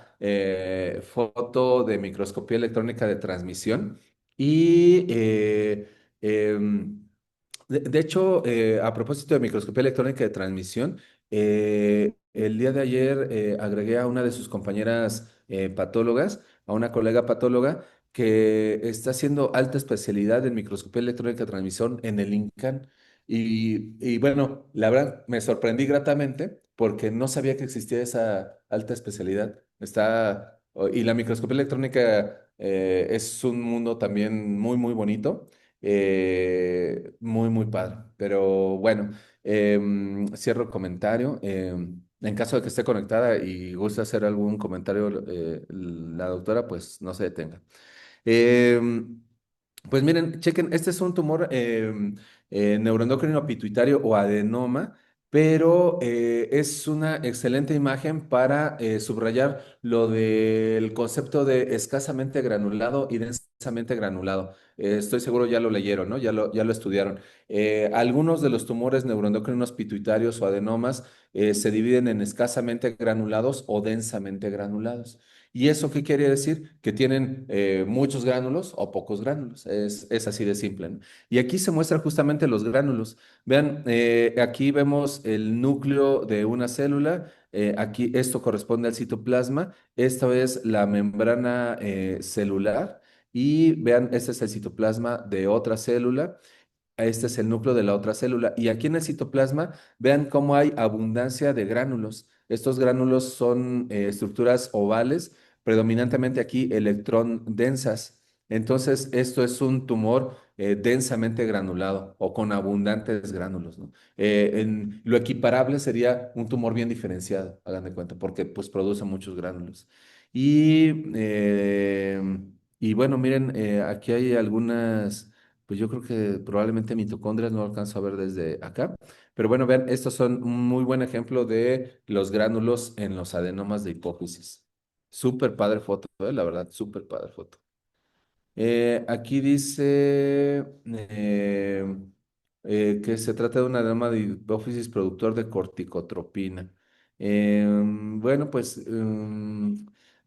foto de microscopía electrónica de transmisión y de hecho, a propósito de microscopía electrónica de transmisión, el día de ayer agregué a una de sus compañeras patólogas, a una colega patóloga, que está haciendo alta especialidad en microscopía electrónica de transmisión en el INCAN. Y bueno, la verdad me sorprendí gratamente porque no sabía que existía esa alta especialidad. Y la microscopía electrónica es un mundo también muy, muy bonito, muy, muy padre. Pero bueno, cierro el comentario. En caso de que esté conectada y guste hacer algún comentario, la doctora, pues no se detenga. Em, pues miren, chequen, este es un tumor neuroendocrino pituitario o adenoma, pero es una excelente imagen para subrayar lo del concepto de escasamente granulado y densamente granulado. Estoy seguro ya lo leyeron, ¿no? Ya lo estudiaron. Algunos de los tumores neuroendocrinos pituitarios o adenomas se dividen en escasamente granulados o densamente granulados. ¿Y eso qué quiere decir? Que tienen muchos gránulos o pocos gránulos. Es así de simple, ¿no? Y aquí se muestran justamente los gránulos. Vean, aquí vemos el núcleo de una célula. Aquí esto corresponde al citoplasma. Esto es la membrana celular. Y vean, este es el citoplasma de otra célula. Este es el núcleo de la otra célula. Y aquí en el citoplasma, vean cómo hay abundancia de gránulos. Estos gránulos son estructuras ovales, predominantemente aquí electrón densas. Entonces, esto es un tumor densamente granulado o con abundantes gránulos, ¿no? Lo equiparable sería un tumor bien diferenciado, hagan de cuenta, porque pues produce muchos gránulos. Y, eh, y bueno, miren, aquí hay algunas pues yo creo que probablemente mitocondrias no alcanzo a ver desde acá. Pero bueno, vean, estos son un muy buen ejemplo de los gránulos en los adenomas de hipófisis. Súper padre foto, la verdad, súper padre foto. Aquí dice que se trata de un adenoma de hipófisis productor de corticotropina. Bueno, pues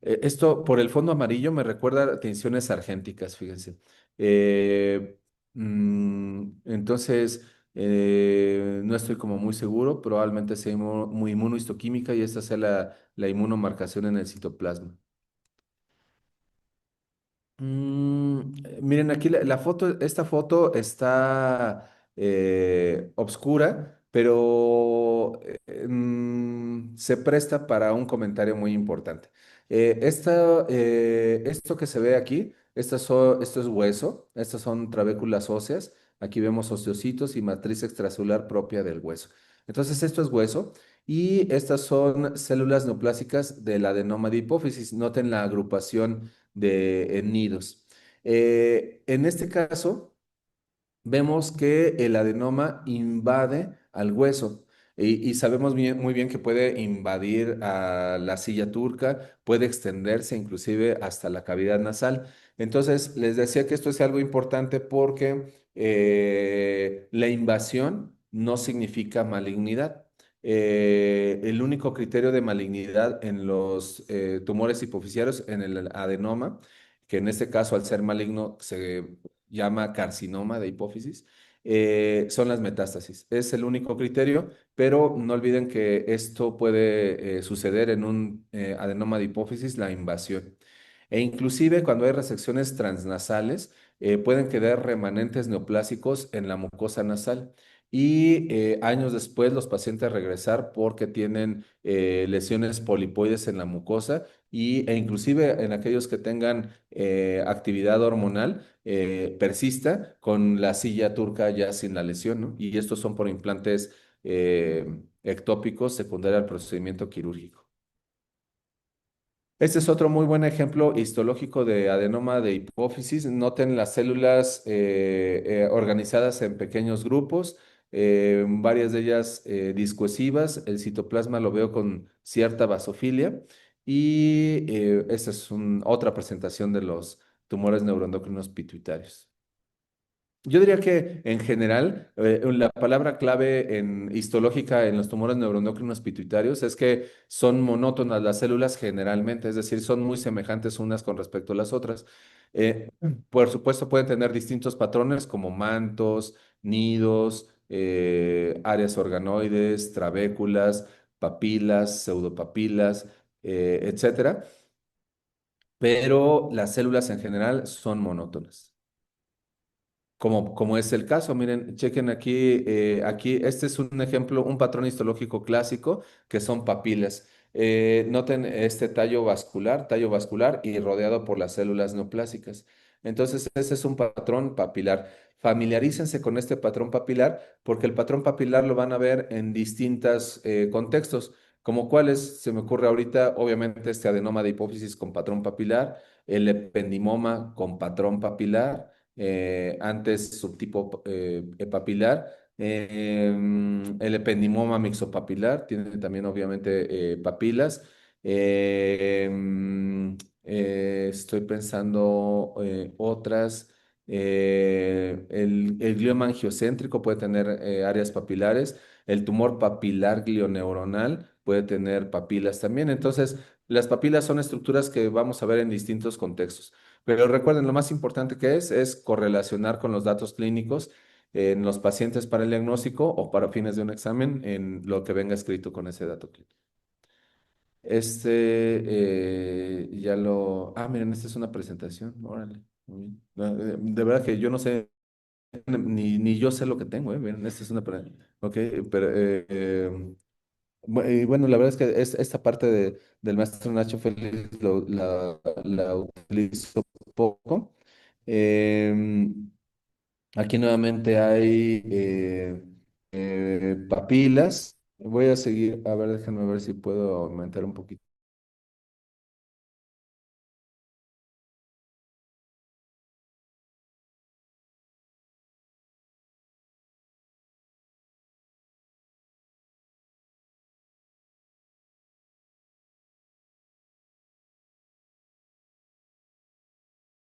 esto por el fondo amarillo me recuerda a tensiones argénticas, fíjense. Eh, entonces, no estoy como muy seguro, probablemente sea muy inmunohistoquímica y esta sea la inmunomarcación en el citoplasma. Miren, aquí la foto, esta foto está obscura, pero se presta para un comentario muy importante. Esto que se ve aquí, esto es hueso, estas son trabéculas óseas. Aquí vemos osteocitos y matriz extracelular propia del hueso. Entonces, esto es hueso y estas son células neoplásicas del adenoma de hipófisis. Noten la agrupación de nidos. En este caso, vemos que el adenoma invade al hueso y sabemos muy bien que puede invadir a la silla turca, puede extenderse inclusive hasta la cavidad nasal. Entonces, les decía que esto es algo importante porque la invasión no significa malignidad. El único criterio de malignidad en los tumores hipofisiarios, en el adenoma, que en este caso al ser maligno se llama carcinoma de hipófisis, son las metástasis. Es el único criterio, pero no olviden que esto puede suceder en un adenoma de hipófisis, la invasión. E inclusive cuando hay resecciones transnasales, pueden quedar remanentes neoplásicos en la mucosa nasal. Y años después los pacientes regresar porque tienen lesiones polipoides en la mucosa e inclusive en aquellos que tengan actividad hormonal persista con la silla turca ya sin la lesión, ¿no? Y estos son por implantes ectópicos secundarios al procedimiento quirúrgico. Este es otro muy buen ejemplo histológico de adenoma de hipófisis. Noten las células organizadas en pequeños grupos, varias de ellas discoesivas. El citoplasma lo veo con cierta basofilia y esta es otra presentación de los tumores neuroendocrinos pituitarios. Yo diría que en general, la palabra clave en histológica en los tumores neuroendocrinos pituitarios es que son monótonas las células generalmente, es decir, son muy semejantes unas con respecto a las otras. Eh, por supuesto, pueden tener distintos patrones como mantos, nidos, áreas organoides, trabéculas, papilas, pseudopapilas, etcétera, pero las células en general son monótonas. Como es el caso, miren, chequen aquí, este es un ejemplo, un patrón histológico clásico que son papilas. Noten este tallo vascular y rodeado por las células neoplásicas. Entonces, ese es un patrón papilar. Familiarícense con este patrón papilar porque el patrón papilar lo van a ver en distintos contextos, como cuáles se me ocurre ahorita, obviamente este adenoma de hipófisis con patrón papilar, el ependimoma con patrón papilar antes subtipo papilar. El ependimoma mixopapilar tiene también obviamente papilas. Estoy pensando otras. El glioma angiocéntrico puede tener áreas papilares. El tumor papilar glioneuronal puede tener papilas también. Entonces, las papilas son estructuras que vamos a ver en distintos contextos. Pero recuerden, lo más importante que es correlacionar con los datos clínicos en los pacientes para el diagnóstico o para fines de un examen en lo que venga escrito con ese dato clínico. Miren, esta es una presentación. Órale. Muy bien. No, de verdad que yo no sé, ni yo sé lo que tengo, ¿eh? Miren, esta es una. Ok, pero. Y bueno, la verdad es que esta parte del maestro Nacho Félix la utilizo poco. Em, Aquí nuevamente hay papilas. Voy a seguir, a ver, déjenme ver si puedo aumentar un poquito.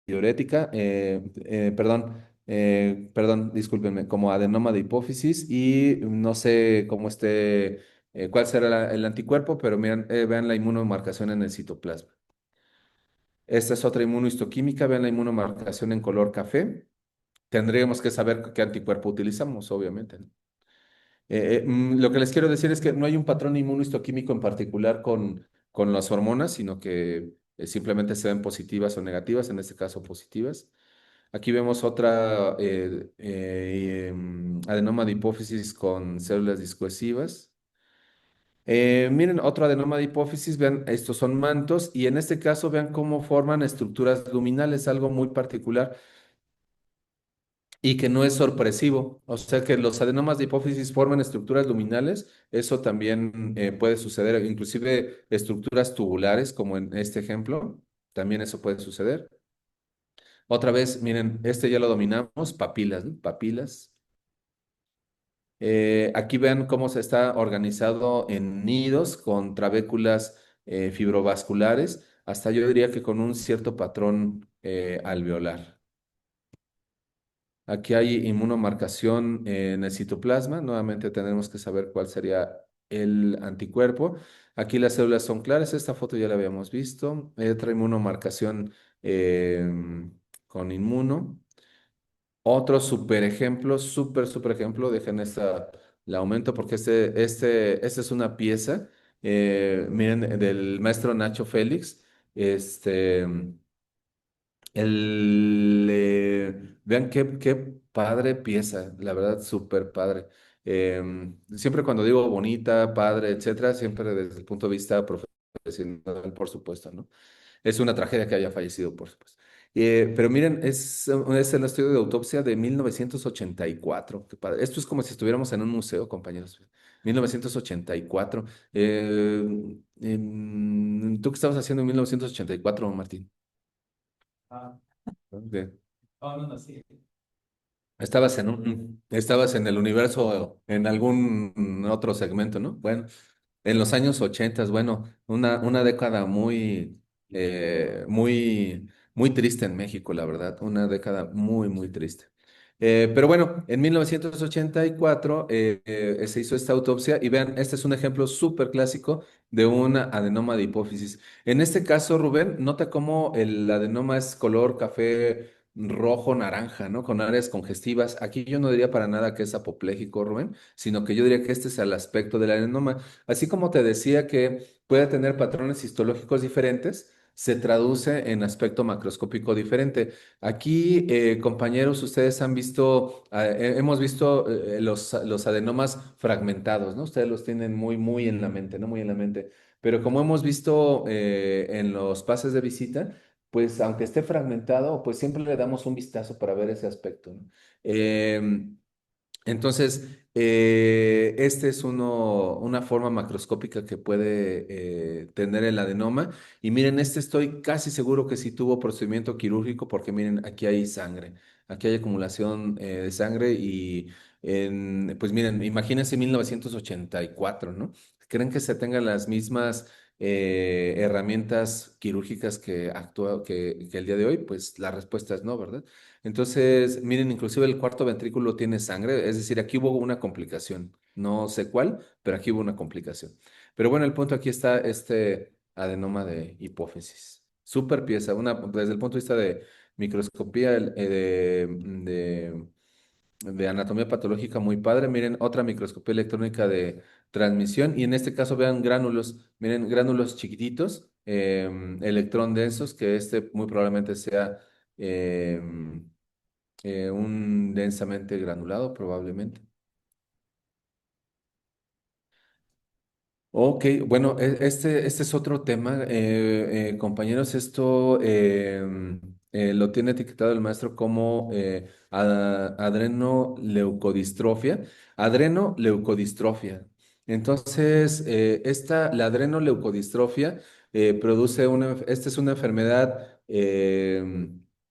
Diurética, perdón, discúlpenme, como adenoma de hipófisis y no sé cómo esté. cuál será el anticuerpo, pero miren, vean la inmunomarcación en el citoplasma. Esta es otra inmunohistoquímica, vean la inmunomarcación en color café. Tendríamos que saber qué anticuerpo utilizamos, obviamente, ¿no? Lo que les quiero decir es que no hay un patrón inmunohistoquímico en particular con las hormonas, sino que simplemente se ven positivas o negativas, en este caso positivas. Aquí vemos otra adenoma de hipófisis con células discuesivas. Miren, otro adenoma de hipófisis, vean, estos son mantos y en este caso vean cómo forman estructuras luminales, algo muy particular y que no es sorpresivo. O sea que los adenomas de hipófisis forman estructuras luminales, eso también puede suceder, inclusive estructuras tubulares, como en este ejemplo, también eso puede suceder. Otra vez, miren, este ya lo dominamos, papilas, ¿no? Papilas. Aquí vean cómo se está organizado en nidos con trabéculas fibrovasculares, hasta yo diría que con un cierto patrón alveolar. Aquí hay inmunomarcación en el citoplasma. Nuevamente tenemos que saber cuál sería el anticuerpo. Aquí las células son claras. Esta foto ya la habíamos visto. Hay otra inmunomarcación con inmuno. Otro super ejemplo, super ejemplo. Dejen esta, la aumento porque esta es una pieza. Miren, del maestro Nacho Félix. Este. Vean qué padre pieza, la verdad, súper padre. Siempre cuando digo bonita, padre, etcétera, siempre desde el punto de vista profesional, por supuesto, ¿no? Es una tragedia que haya fallecido, por supuesto. Pero miren, es el estudio de autopsia de 1984. Qué padre. Esto es como si estuviéramos en un museo, compañeros. 1984. ¿Tú qué estabas haciendo en 1984, Martín? Ah, Ok. oh, no, no, sí. Estabas en el universo, en algún otro segmento, ¿no? Bueno, en los años 80, bueno, una década muy triste en México, la verdad, una década muy triste. Pero bueno, en 1984 se hizo esta autopsia y vean, este es un ejemplo súper clásico de una adenoma de hipófisis. En este caso, Rubén, nota cómo el adenoma es color café rojo naranja, ¿no? Con áreas congestivas. Aquí yo no diría para nada que es apopléjico, Rubén, sino que yo diría que este es el aspecto del adenoma. Así como te decía que puede tener patrones histológicos diferentes, se traduce en aspecto macroscópico diferente. Aquí, compañeros, ustedes han visto, hemos visto los adenomas fragmentados, ¿no? Ustedes los tienen muy en la mente, ¿no? Muy en la mente. Pero como hemos visto en los pases de visita, pues aunque esté fragmentado, pues siempre le damos un vistazo para ver ese aspecto, ¿no? Em, entonces, este es una forma macroscópica que puede tener el adenoma. Y miren, este estoy casi seguro que sí tuvo procedimiento quirúrgico porque miren, aquí hay sangre, aquí hay acumulación de sangre y pues miren, imagínense 1984, ¿no? ¿Creen que se tengan las mismas herramientas quirúrgicas que el día de hoy? Pues la respuesta es no, ¿verdad? Entonces, miren, inclusive el cuarto ventrículo tiene sangre, es decir, aquí hubo una complicación. No sé cuál, pero aquí hubo una complicación. Pero bueno, el punto aquí está este adenoma de hipófisis. Súper pieza, desde el punto de vista de microscopía, de anatomía patológica muy padre. Miren, otra microscopía electrónica de transmisión y en este caso vean gránulos, miren, gránulos chiquititos, electrón densos, que este muy probablemente sea em, un densamente granulado, probablemente. Ok, bueno, este es otro tema, compañeros. Esto lo tiene etiquetado el maestro como adrenoleucodistrofia. Adrenoleucodistrofia. Entonces, la adrenoleucodistrofia esta es una enfermedad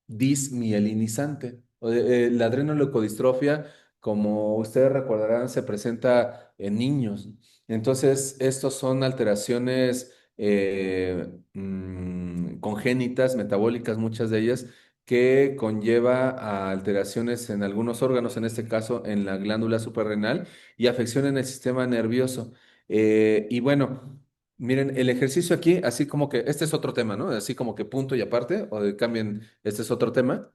dismielinizante. La adrenoleucodistrofia, como ustedes recordarán, se presenta en niños. Entonces, estos son alteraciones congénitas, metabólicas, muchas de ellas, que conlleva a alteraciones en algunos órganos, en este caso en la glándula suprarrenal, y afección en el sistema nervioso. Y bueno, miren, el ejercicio aquí, así como que, este es otro tema, ¿no? Así como que punto y aparte, o cambien, este es otro tema.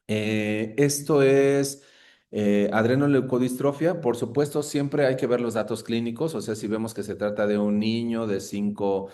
Esto es adrenoleucodistrofia. Por supuesto, siempre hay que ver los datos clínicos, o sea, si vemos que se trata de un niño de 5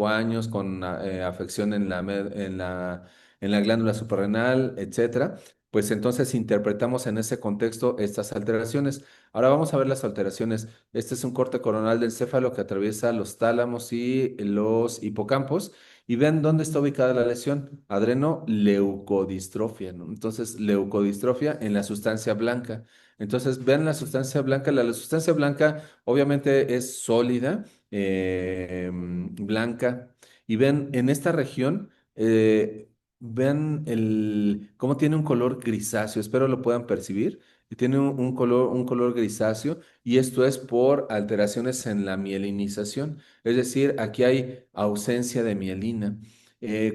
años con afección en la glándula suprarrenal, etcétera, pues entonces interpretamos en ese contexto estas alteraciones. Ahora vamos a ver las alteraciones. Este es un corte coronal del céfalo que atraviesa los tálamos y los hipocampos. Y vean dónde está ubicada la lesión, adrenoleucodistrofia, ¿no? Entonces, leucodistrofia en la sustancia blanca. Entonces, vean la sustancia blanca obviamente es sólida, blanca, y ven en esta región, vean cómo tiene un color grisáceo, espero lo puedan percibir, y tiene un color grisáceo, y esto es por alteraciones en la mielinización. Es decir, aquí hay ausencia de mielina.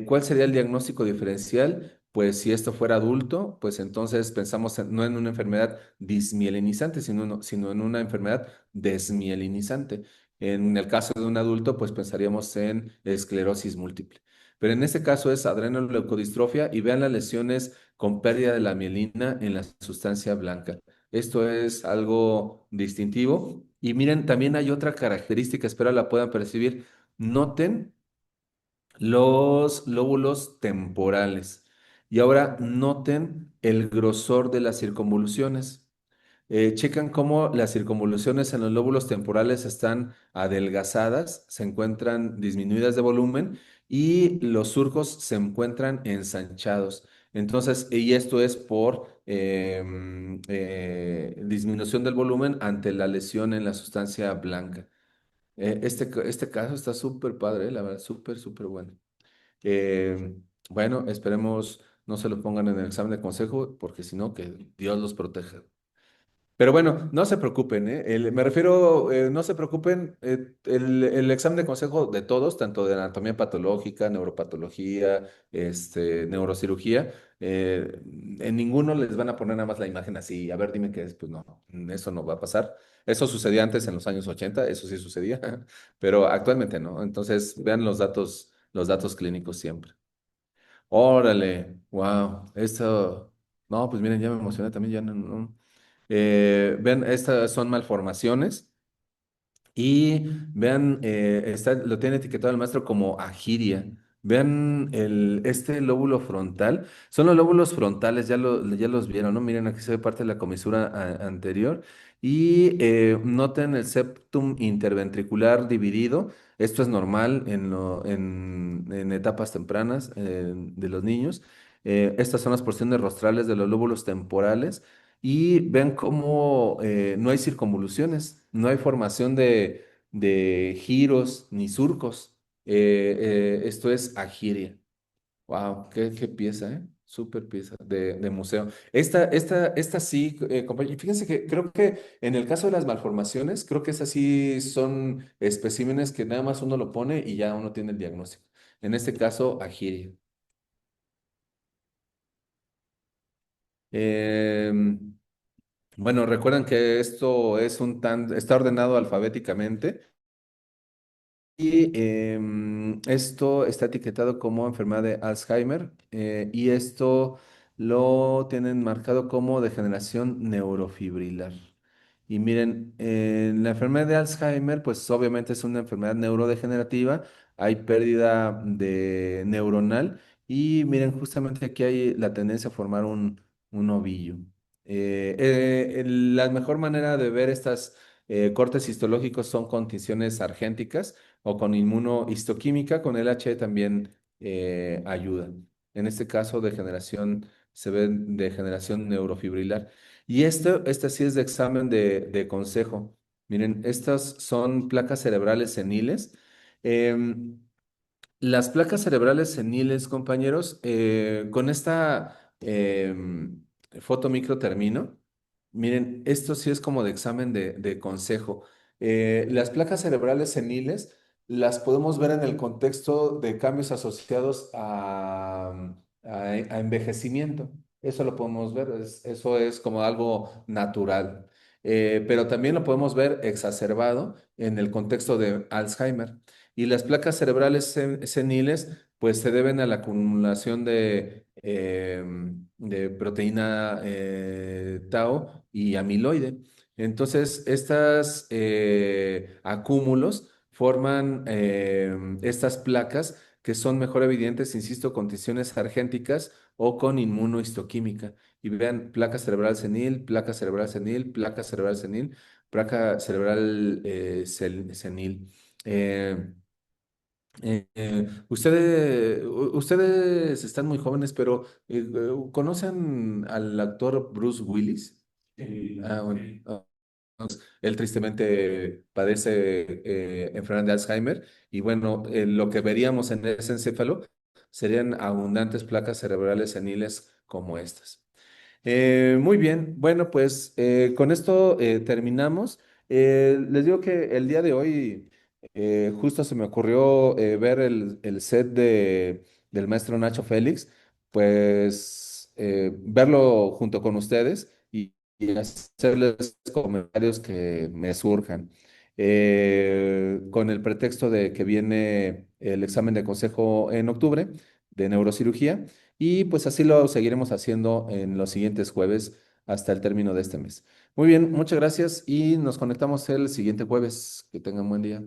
¿Cuál sería el diagnóstico diferencial? Pues si esto fuera adulto, pues entonces pensamos no en una enfermedad dismielinizante, sino en una enfermedad desmielinizante. En el caso de un adulto, pues pensaríamos en esclerosis múltiple. Pero en este caso es adrenoleucodistrofia y vean las lesiones con pérdida de la mielina en la sustancia blanca. Esto es algo distintivo. Y miren, también hay otra característica, espero la puedan percibir. Noten los lóbulos temporales. Y ahora noten el grosor de las circunvoluciones. Checan cómo las circunvoluciones en los lóbulos temporales están adelgazadas, se encuentran disminuidas de volumen y los surcos se encuentran ensanchados. Entonces, y esto es por disminución del volumen ante la lesión en la sustancia blanca. Este caso está súper padre, la verdad, súper, súper bueno. Eh, bueno, esperemos no se lo pongan en el examen de consejo, porque si no, que Dios los proteja. Pero bueno, no se preocupen, ¿eh? Me refiero, no se preocupen, el examen de consejo de todos, tanto de anatomía patológica, neuropatología, neurocirugía, en ninguno les van a poner nada más la imagen así, a ver, dime qué es, pues no, eso no va a pasar. Eso sucedía antes en los años 80, eso sí sucedía, pero actualmente no. Entonces, vean los datos clínicos siempre. Órale, wow, esto, no, pues miren, ya me emocioné también, ya no. Ven, estas son malformaciones y vean, lo tiene etiquetado el maestro como agiria. Vean este lóbulo frontal. Son los lóbulos frontales, ya los vieron, ¿no? Miren, aquí se ve parte de la comisura anterior. Y noten el septum interventricular dividido. Esto es normal en etapas tempranas de los niños. Estas son las porciones rostrales de los lóbulos temporales y ven cómo no hay circunvoluciones, no hay formación de giros ni surcos. Esto es agiria. Wow, qué pieza, ¿eh? Súper pieza de museo. Esta sí, compañero, y fíjense que creo que en el caso de las malformaciones, creo que esas sí son especímenes que nada más uno lo pone y ya uno tiene el diagnóstico. En este caso, agiria. Em, Bueno, recuerden que esto está ordenado alfabéticamente y esto está etiquetado como enfermedad de Alzheimer y esto lo tienen marcado como degeneración neurofibrilar. Y miren, la enfermedad de Alzheimer, pues obviamente es una enfermedad neurodegenerativa, hay pérdida de neuronal y miren, justamente aquí hay la tendencia a formar un ovillo. La mejor manera de ver estas cortes histológicos son con tinciones argénticas o con inmunohistoquímica, con el H también ayuda. En este caso, se ve degeneración neurofibrilar. Y este sí es de examen de consejo. Miren, estas son placas cerebrales seniles. Em, las placas cerebrales seniles, compañeros, con esta foto micro termino. Miren, esto sí es como de examen de consejo. Las placas cerebrales seniles las podemos ver en el contexto de cambios asociados a envejecimiento. Eso lo podemos ver, eso es como algo natural. pero también lo podemos ver exacerbado en el contexto de Alzheimer. Y las placas cerebrales seniles, pues se deben a la acumulación de proteína tau y amiloide. Entonces, estos acúmulos forman estas placas que son mejor evidentes, insisto, con tensiones argénticas o con inmunohistoquímica. Y vean, placa cerebral senil, placa cerebral senil, placa cerebral senil, placa cerebral senil. Eh, ustedes están muy jóvenes, pero ¿conocen al actor Bruce Willis? Ah, bueno. Él tristemente padece enfermedad de Alzheimer y bueno, lo que veríamos en ese encéfalo serían abundantes placas cerebrales seniles como estas. Muy bien, bueno, pues con esto terminamos. Les digo que el día de hoy justo se me ocurrió ver el set del maestro Nacho Félix, pues verlo junto con ustedes y hacerles comentarios que me surjan. Con el pretexto de que viene el examen de consejo en octubre de neurocirugía. Y pues así lo seguiremos haciendo en los siguientes jueves hasta el término de este mes. Muy bien, muchas gracias y nos conectamos el siguiente jueves. Que tengan buen día.